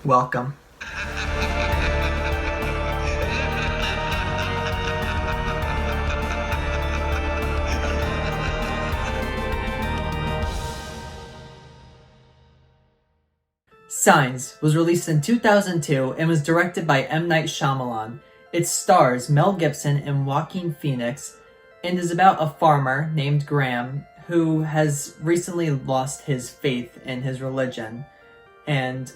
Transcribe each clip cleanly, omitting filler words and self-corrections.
Welcome. Signs was released in 2002 and was directed by M. Night Shyamalan. It stars Mel Gibson and Joaquin Phoenix and is about a farmer named Graham who has recently lost his faith in his religion. And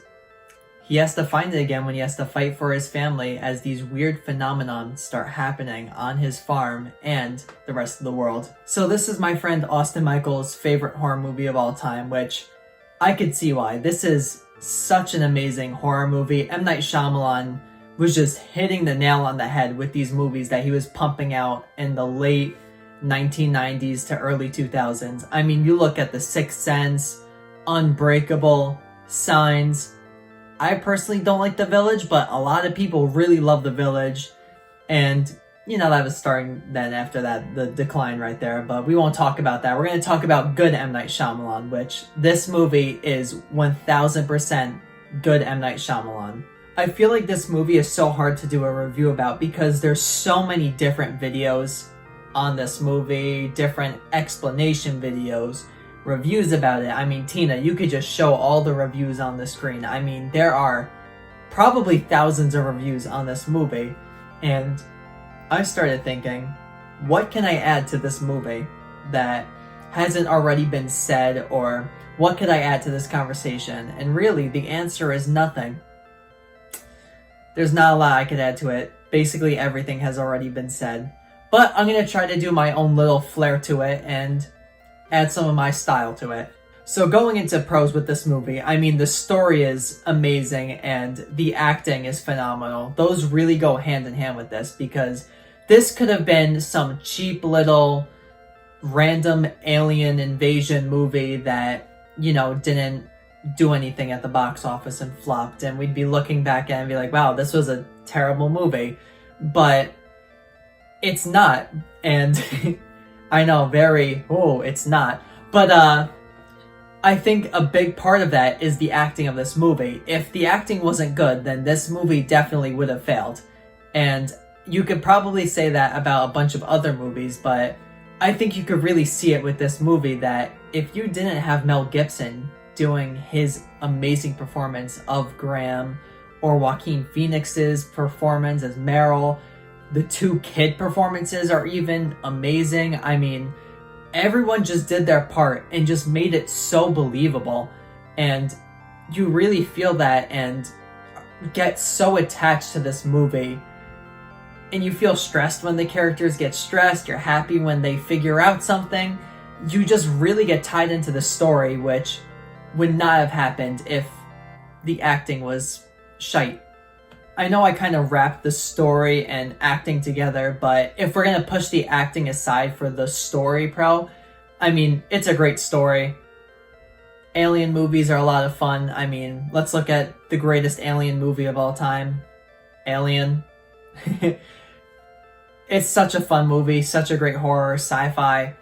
he has to find it again when he has to fight for his family as these weird phenomena start happening on his farm and the rest of the world. So this is my friend Austin Michael's favorite horror movie of all time, which I could see why. This is such an amazing horror movie. M. Night Shyamalan was just hitting the nail on the head with these movies that he was pumping out in the late 1990s to early 2000s. I mean, you look at The Sixth Sense, Unbreakable, Signs. I personally don't like The Village, but a lot of people really love The Village. And, that was starting then after that, the decline right there. But we won't talk about that. We're going to talk about good M. Night Shyamalan, which this movie is 1000% good M. Night Shyamalan. I feel like this movie is so hard to do a review about because there's so many different videos on this movie, different explanation videos, reviews about it. I mean, Tina, you could just show all the reviews on the screen. I mean, there are probably thousands of reviews on this movie, and I started thinking, what can I add to this movie that hasn't already been said, or what could I add to this conversation? And really, the answer is nothing. There's not a lot I could add to it. Basically, everything has already been said. But I'm going to try to do my own little flair to it and add some of my style to it. So going into pros with this movie, I mean, the story is amazing and the acting is phenomenal. Those really go hand in hand with this because this could have been some cheap little random alien invasion movie that, didn't do anything at the box office and flopped. And we'd be looking back at it and be like, wow, this was a terrible movie. But it's not. And I know, it's not. But I think a big part of that is the acting of this movie. If the acting wasn't good, then this movie definitely would have failed. And you could probably say that about a bunch of other movies, but I think you could really see it with this movie that if you didn't have Mel Gibson doing his amazing performance of Graham or Joaquin Phoenix's performance as Meryl, the two kid performances are even amazing. I mean, everyone just did their part and just made it so believable. And you really feel that and get so attached to this movie. And you feel stressed when the characters get stressed. You're happy when they figure out something. You just really get tied into the story, which would not have happened if the acting was shite. I know I kind of wrapped the story and acting together, but if we're going to push the acting aside for the story pro, I mean, it's a great story. Alien movies are a lot of fun. I mean, let's look at the greatest alien movie of all time, Alien. It's such a fun movie, such a great horror, sci-fi.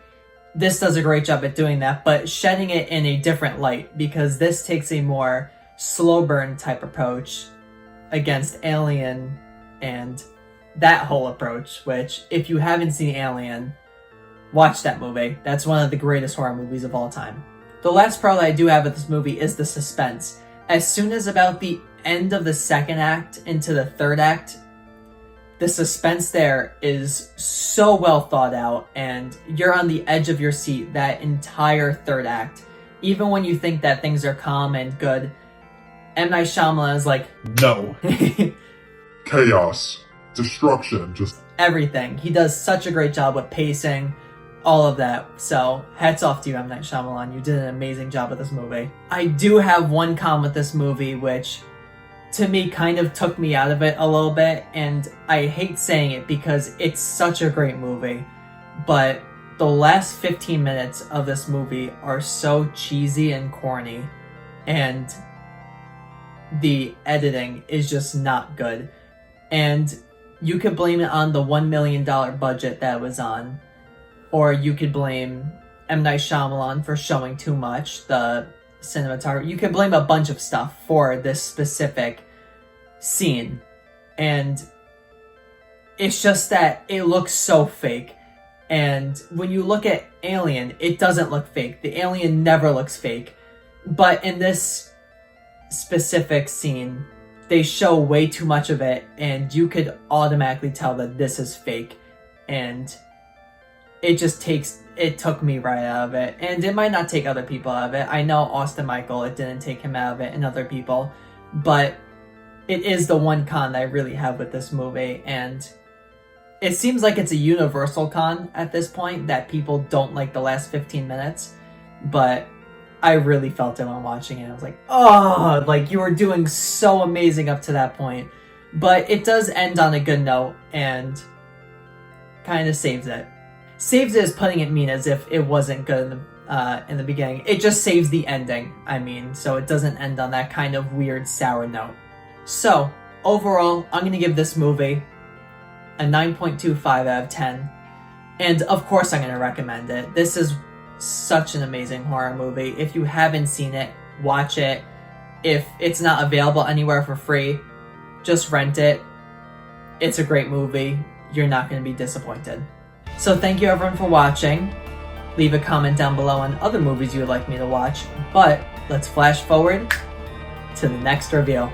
This does a great job at doing that, but shedding it in a different light because this takes a more slow burn type approach against Alien and that whole approach, which if you haven't seen Alien, watch that movie. That's one of the greatest horror movies of all time. The last pro that I do have with this movie is the suspense. As soon as about the end of the second act into the third act, the suspense there is so well thought out and you're on the edge of your seat that entire third act. Even when you think that things are calm and good, M. Night Shyamalan is like, no. Chaos. Destruction. Just everything. He does such a great job with pacing, all of that. So, hats off to you, M. Night Shyamalan. You did an amazing job with this movie. I do have one con with this movie, which to me kind of took me out of it a little bit. And I hate saying it because it's such a great movie. But the last 15 minutes of this movie are so cheesy and corny. And the editing is just not good. And you could blame it on the $1 million budget that was on. Or you could blame M. Night Shyamalan for showing too much. The cinematography. You can blame a bunch of stuff for this specific scene. And it's just that it looks so fake. And when you look at Alien, it doesn't look fake. The alien never looks fake. But in this specific scene, they show way too much of it, and you could automatically tell that this is fake. And it took me right out of it. And it might not take other people out of it. I know Austin Michael, it didn't take him out of it, and other people. But it is the one con that I really have with this movie. And it seems like it's a universal con at this point, that people don't like the last 15 minutes. But I really felt it when watching it. I was like, oh, like, you were doing so amazing up to that point. But it does end on a good note and kind of saves it. Saves it is putting it mean, as if it wasn't good in the beginning. It just saves the ending, I mean, so it doesn't end on that kind of weird, sour note. So, overall, I'm going to give this movie a 9.25 out of 10. And of course I'm going to recommend it. This is such an amazing horror movie. If you haven't seen it, watch it. If it's not available anywhere for free, just rent it. It's a great movie. You're not going to be disappointed. So thank you everyone for watching. Leave a comment down below on other movies you would like me to watch. But let's flash forward to the next review.